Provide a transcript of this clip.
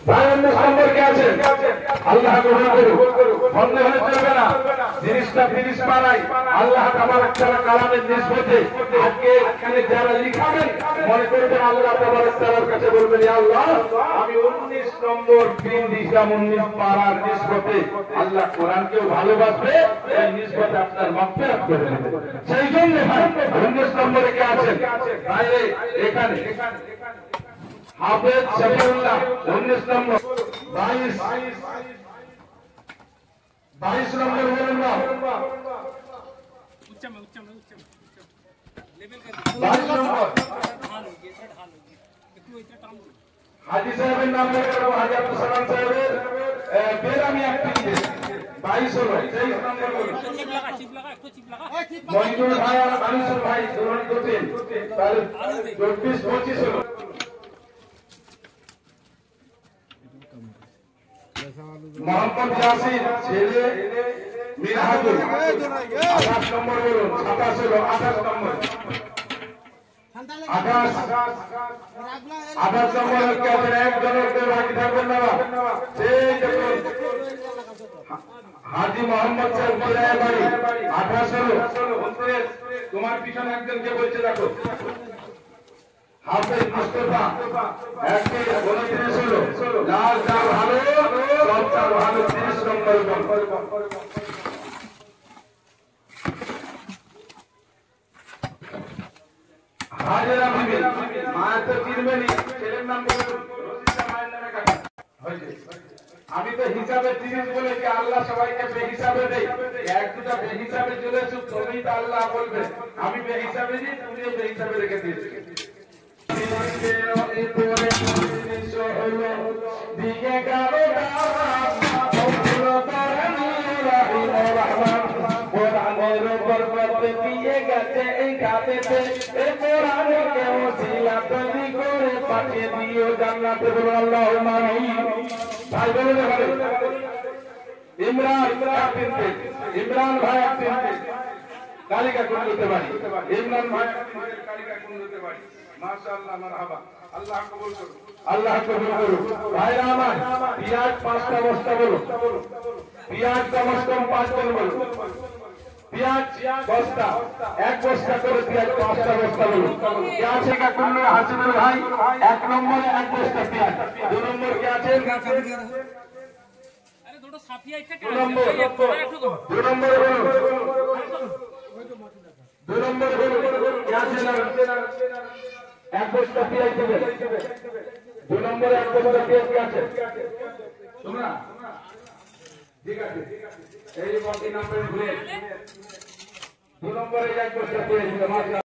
ভাই 19 নম্বর কে আছেন? আল্লাহ কবুল করুন। বন্ধ হলে চলবে না, জিনিসটা ফিনিশ পারাই আল্লাহ তাবারক তাআলা কালামের নিসবতে আজকে এখানে যারা লিখাবেন মনে করবেন আল্লাহ তাবারক তাআলার কাছে বলবেন ইয়া আল্লাহ আমি 19 নম্বর পিন দিলাম 19 পারার নিসবতে আল্লাহ কোরআনকেও ভালোবাসবে, এই নিসবতে আপনার মাগফিরাত করে দেবে। সেই জন্য ভাই 19 নম্বরে কে আছেন? ভাই এখানে হাফেজ শফিউল্লাহ 19 নম্বর 22 নম্বর বলুন না 22 নম্বর হাজী সাহেবের নাম লেখা রাখো, হাজী আব্দুল সালাম সাহেবের বেরামি অ্যাক্টিভিটি 22 হলো 23 নম্বর বলুন মইনুল ভাই আর আনিসুল ভাই দুজন দুটিন তাহলে 24 25 হলো মোহাম্মদ ইয়াসিন ছেলে মিরাজুল 28 নম্বর বলুন 27 হলো 28 নম্বর 28 নম্বর কে আছেন? একজনের বাকি থাকবেন না সেই দেখুন হাজী মোহাম্মদ সাহেব বিরায় বাড়ি 28 হলো 29 তোমার পিছনে একজনকে বলছে দেখো হাফেজ মুস্তাফা একটি 29 হলো লাল চাল ভালো সব চাল ভালো 30 নম্বর হাজেরা বিবি মা তো চিনবেনি, ছেলের নাম বলুন রশিদা মায়ের নামে কাটা হয়েছে। আমি তো হিসাবে 30 বলেছি, আল্লাহ সবাইকে বেহিসাবে দেই, এক দুটা বেহিসাবে চলে আসুক তবেই তো আল্লাহ বলবে। আমি বেহিসাবে দিই, তুমিও বেহিসাবে রেখে দিয়েছি। পাঠিয়ে দিও জান্নাতে, বলো আল্লাহুম্মা আমিন। ভাই বলে দেখাবে ইমরান ভাই কালিকা কোন হতে পারি, ইমরান ভাই কালিকা কোন হতে পারি। মাশাআল্লাহ মারহাবা, আল্লাহ কবুল করুন, আল্লাহ কবুল করুন। ভাইরা আমার পেঁয়াজ 5টা বস্তা বলো, পেঁয়াজ কমস কম 5 জন বলো, পেঁয়াজ বস্তা 1 বস্তা করে পেঁয়াজ 5টা বস্তা বলো। কে আছে কাকুন হাসিবুল ভাই? 1 নম্বরে 1 বস্তা পেঁয়াজ। 2 নম্বর কে আছে? আরে দুটো সাফিয়া একটা কে আছে? 2 নম্বর বলো, 2 নম্বর বলো কে আছে না? 1 বস্তা পেঁয়াজ দেবে। 2 নম্বরে 1 বস্তা পেঁয়াজ কে আছে? তোমরা ঠিক আছে, এই বাকি নাম্বার ভুলে 2 নম্বরে 1 বস্তা পেঁয়াজ দিলাম।